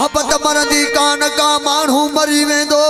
मोहब्बत मरंदी कान का माण्हू मरी वेंदो।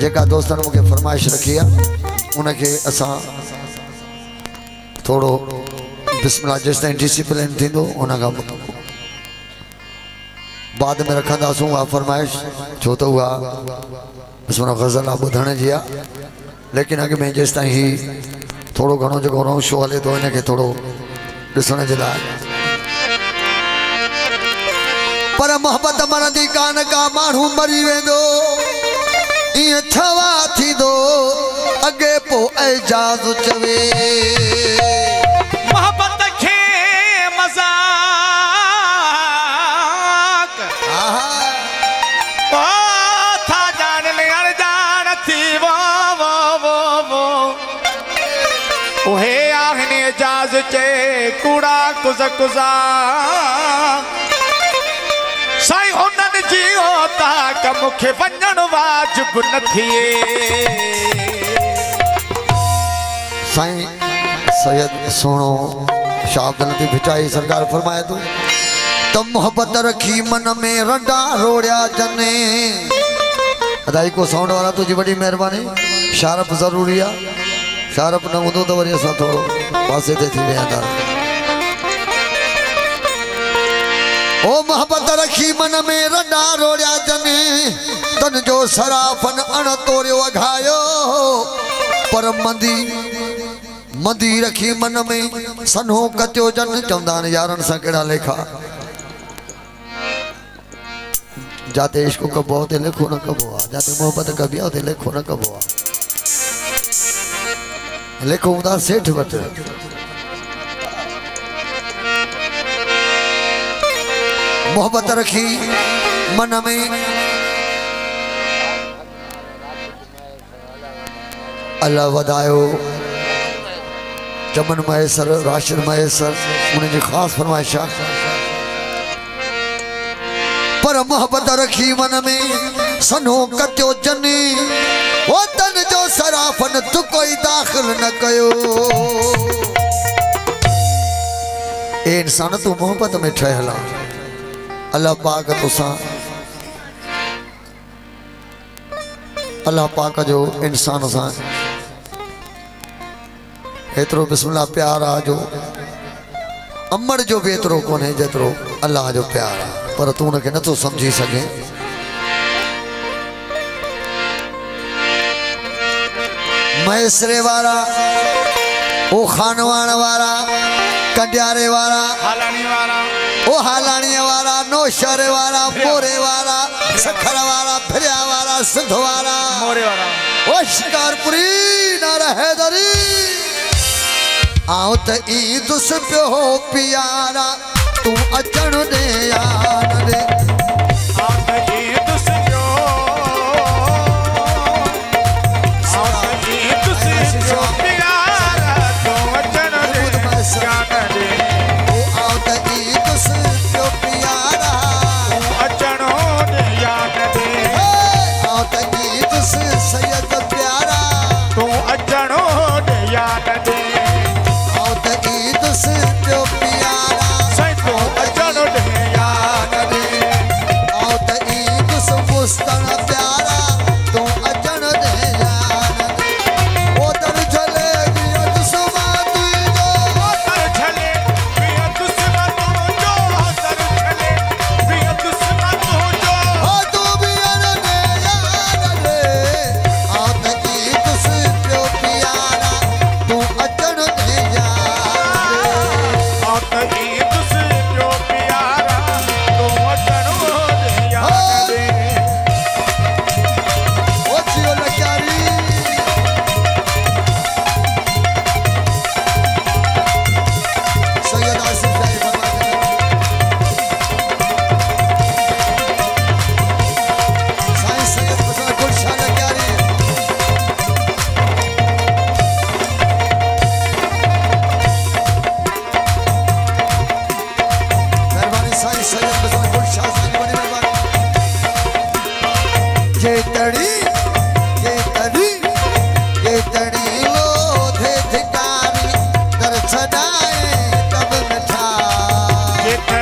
जेका दोस्तन मुझे फरमाइश रखी है उनके असा थोड़ो बिस्मिल्लाह जिस ताईं डिसिप्लिन थींदो उन खां बाद में रखंदासूं उहा फरमाइश, छो तो हुआ बिस्मिल्लाह गज़ल आहे ॿुधण जी आहे, लेकिन अॻ में जेसि ताईं ही थोड़ो घणो जेको रौं शो हले थो इनखे थोड़ो ॾिसण जे लाइ। पर मोहब्बत मरंदी कान का माण्हू मरी वेंदो, इएं छवा थींदो अॻे पोइ एजाज़ चवे। मोहब्बत खे मज़ाक था ॼाणनि अणॼाण थी वो उहे आहिनि एजाज़ चे कूड़ा कुज़ कुज़ा साईं उन्हनि जी होता क मूंखे वञण वाजिब न थिए। साईं सैयद सोनो शाह अब्दुल लतीफ़ भिटाई सरकार फरमाए तो मोहब्बत रखी मन में रंडा रोड़िया जने। अदाई को साउंड वाला तुझी बड़ी मेहरबानी, शारप जरूरी है, शारप न हूंदो तो वरी असां थोड़ो पासे ते थी विया था। ओ मोहब्बत रखी मन में रंडा रोड़िया जने, तन जो सराफन अण तोड़ियो अघायो। पर मंदी रखी मन में सन्हो कचो जन, चवंदा आहिनि यारनि सां कहिड़ा लेखा। जाते इश्क कबो उते लेखो न कबो आहे, जाते मोहब्बत कबी आहे उते लेखो न कबो आहे। लेखो हूंदा सेठ वटि। मोहब्बत रखी मन में अल्लाह वधायो चमन मयसर राशिद मयसर उन्हें खास फरमाइश। पर मोहब्बत रखी मन में सन्हो कटियो जनी, वो तन जो सराफन तू कोई दाखिल न कयो। ए इंसान तू मोहब्बत में ठहला, अल्लाह पाक तुसां अल्लाह पाक जो इंसान सां एतरो बिस्मिल्लाह प्यार आ जो अमर जो भी एतरो कोने जेतरो अल्लाह जो प्यार आ। पर तू उनके न तो समझी सके। मैसरे वाला ओ खानवान वाला कंडियारे वाला ओ हालानी वाला नौशरे वाला मोरे वाला सखर वाला फिरिया वाला सिंध वाला मोरे वाला ओ शिकारपुरी नारा हैदरी आओ त ईद से पियो प्यारा तू अचण दे यार दे। आओ त ईद से पियो प्यारा तू अचण दे यार दे। आओ त ईद से पियो प्यारा तू अचण दे यार दे। आओ त ईद से सैयद प्यारा तू अचण दे यार दे। ये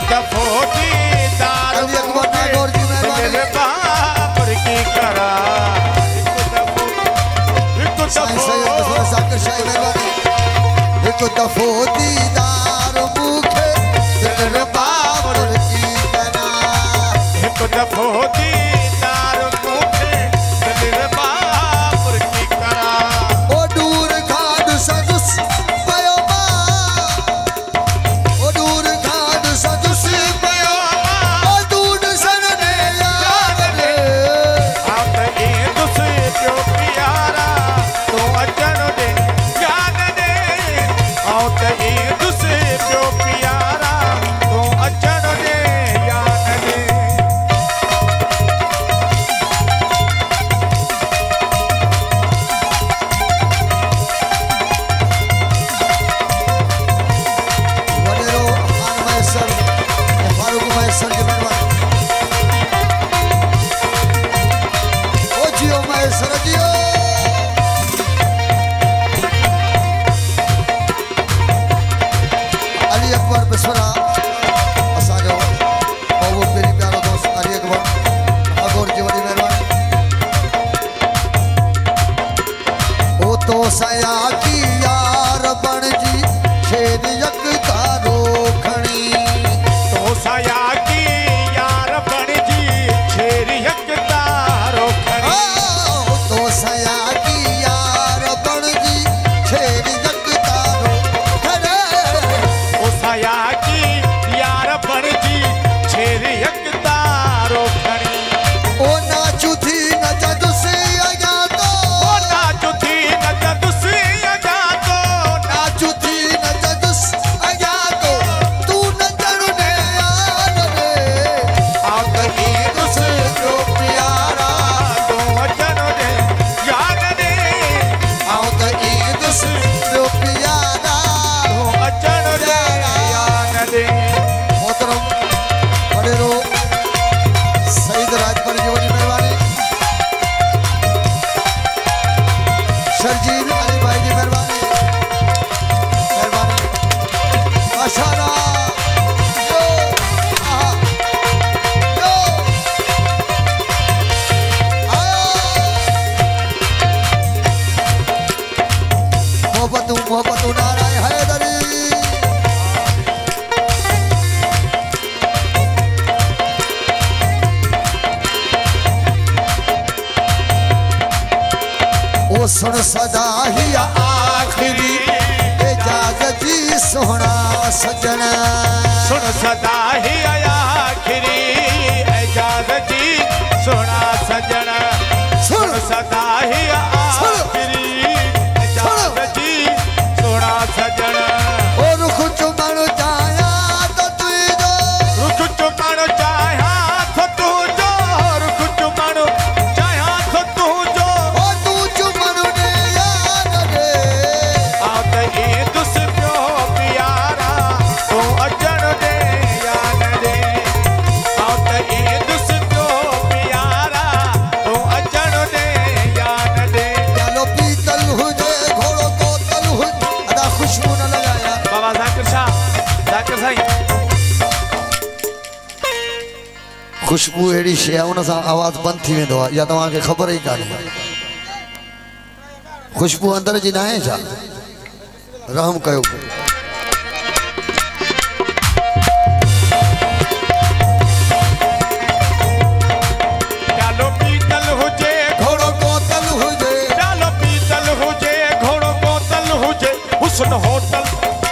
दफो दीदार अली अकबर नागौर जी मेहरबानी। दिल बाबर की करा साईं सैयद दफो जाकिर शाही मेहरबानी। एक दफो दीदार मुखे दिल बाबर की करा। एक दफो दीदार मुखे दिल बाबर की करा। ओ दूर खाड़ सदुस पयो मां, ओ दूर खाड़ सदुस पयो मां, ओ दूर सरने याद रे। आप ये दुस प्यो प्यारा तो अचन दे याद दे। आप ये दुस प्यो प्यारा तो अचन दे याद दे। वडेरो खान मैसर फारूक मैसर की मेहरबानी। ओ जियो मैसर जियो। अली अकबर बिस्वरा असांजो बहुत मेरी प्यारो दोस्त अली अकबर नागौर जी वॾी महिरबानी। ओ तो सया की यार बणजी छेद यक तारो खणी। तो साया की यार बन जी छेर यक तारो खड़ी। ओ तो सया की यार बणजी छेद यक तारो खणे। ओ साया की यार बन जी छेर यक तारो खड़ी। ओ नाचू थी न जदुसी अॻियां तो, ओ नाचू थी न जदुसी अॻियां तो। नाचू थी न जदुस अॻियां तो, तू नचण ने याद रे। आप ई दुस जो प्यारा, तो अचन दे याद दे। आऊं त ई दुस जो प्यारा। तो अचन दे याद दे। मोहतरम वडेरो सईद राजपर जी वॾी महिरबानी। शर्जील अली भाई जी मेहरबानी मेहरबानी। अशारा यो आहा यो आया। मोहब्बतू नाराय हैदरी। ओ सुन सदा ही आखिरी इजाजत जी सोहना सजना। सुन सदा ही आखिरी इजाजत जी सोना सजना। सुन सदा ही आखिरी इजाजत जी सोना सजना। ओ रुख चुमण चाहिया तो तुझो, रुख चुमण चाहिया तो तुझो। रुख चुमण चाहिया तो तुझो। ओ तू चुमण ने याद रे। आप ये दुस प्यो प्यारा तो अचन दे याद दे। आप ये दुस प्यो प्यारा तो अचन दे याद दे। प्यालो पीतल हुजे घोड़ो कोतल हुजे, अदा खुशबू न लगाया। बाबा जाकिर साईं खुशबू अहिड़ी शइ आहे उन सां आवाज़ बंदि थी वेंदो आहे, इहा तव्हांखे ख़बर ई कान्हे। खुशबू अंदर जी न आहे छा? रहम कयो। प्यालो पीतल हुजे घोड़ो कोतल हुजे, प्यालो पीतल हुजे घोड़ो बोतल हुजे। हुस्न होटल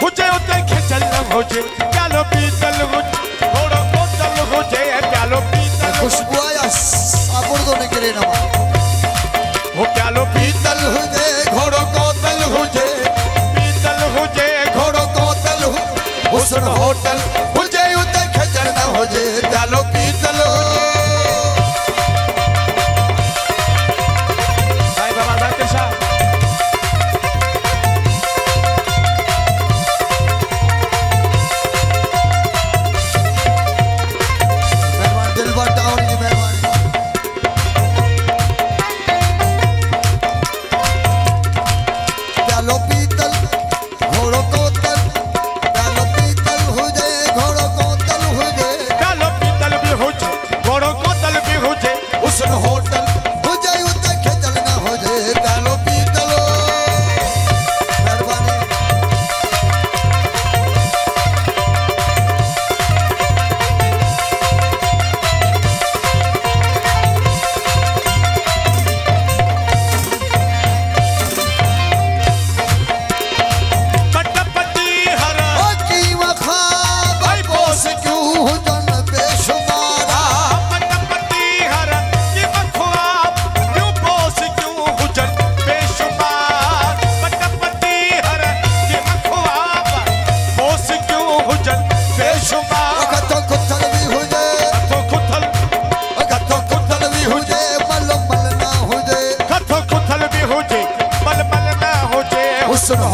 हुजे उते खिचल न हुजे। प्यालो पीतल हुजे घोड़ो बोतल हुजे। प्यालो पीतल खुशबू आया साबुर तो निकले ना। हो प्यालो पीतल हुजे घोड़ो कोतल हुजे, पीतल हुजे घोड़ो कोतल हुस्न होटल हुजे उते खजर न हुजे। प्यालो पीतल साईं बाबा जाकिर साहब मेहरबान दिलबर टाउन जी मेहरबानी। प्यालो पीतल घोड़ो कोतल, प्यालो पीतल हुजे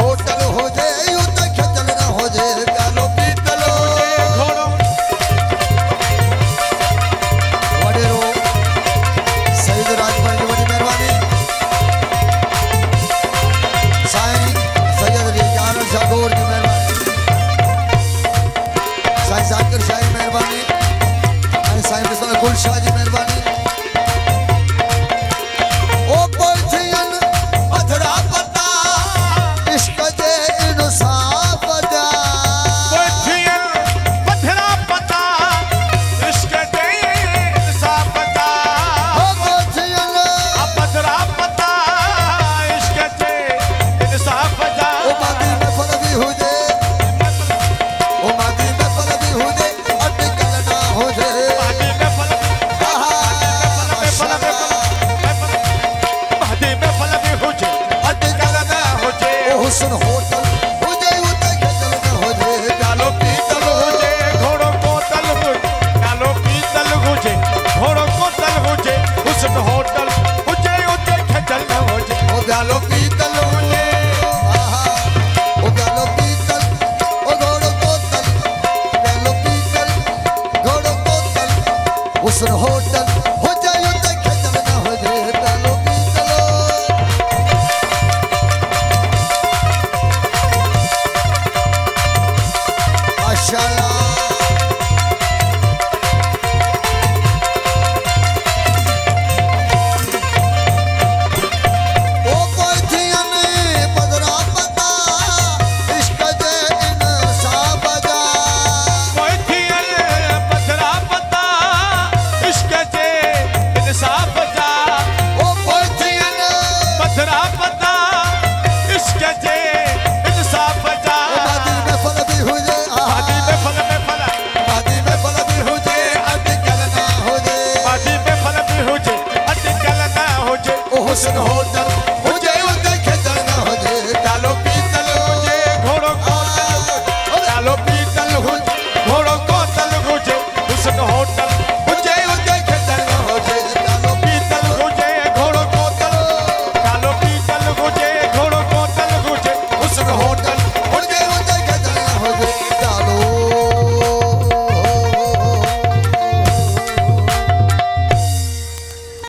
होटल हो जे यूं त खजल न हो जे प्यालो पीतलो घोड़ो वडेरो सईद राजपाल जी वडी मेहरबानी साईं सैयद रिजाल शागोर जी मेहरबानी साईं जाकिर शाही मेहरबानी साईं मिसल गुलशाह जी मेहरबानी ओ पोथियन अधरा पता इश्क जे इंसाफ दा पोथियन अधरा पता इश्क जे इंसाफ दा ओ पोथियन अधरा पता इश्क जे इंसाफ दा ओ मादी में फलदी हुजे ओ मादी में फलदी हुजे अटकल ना हो जे हुस्न होट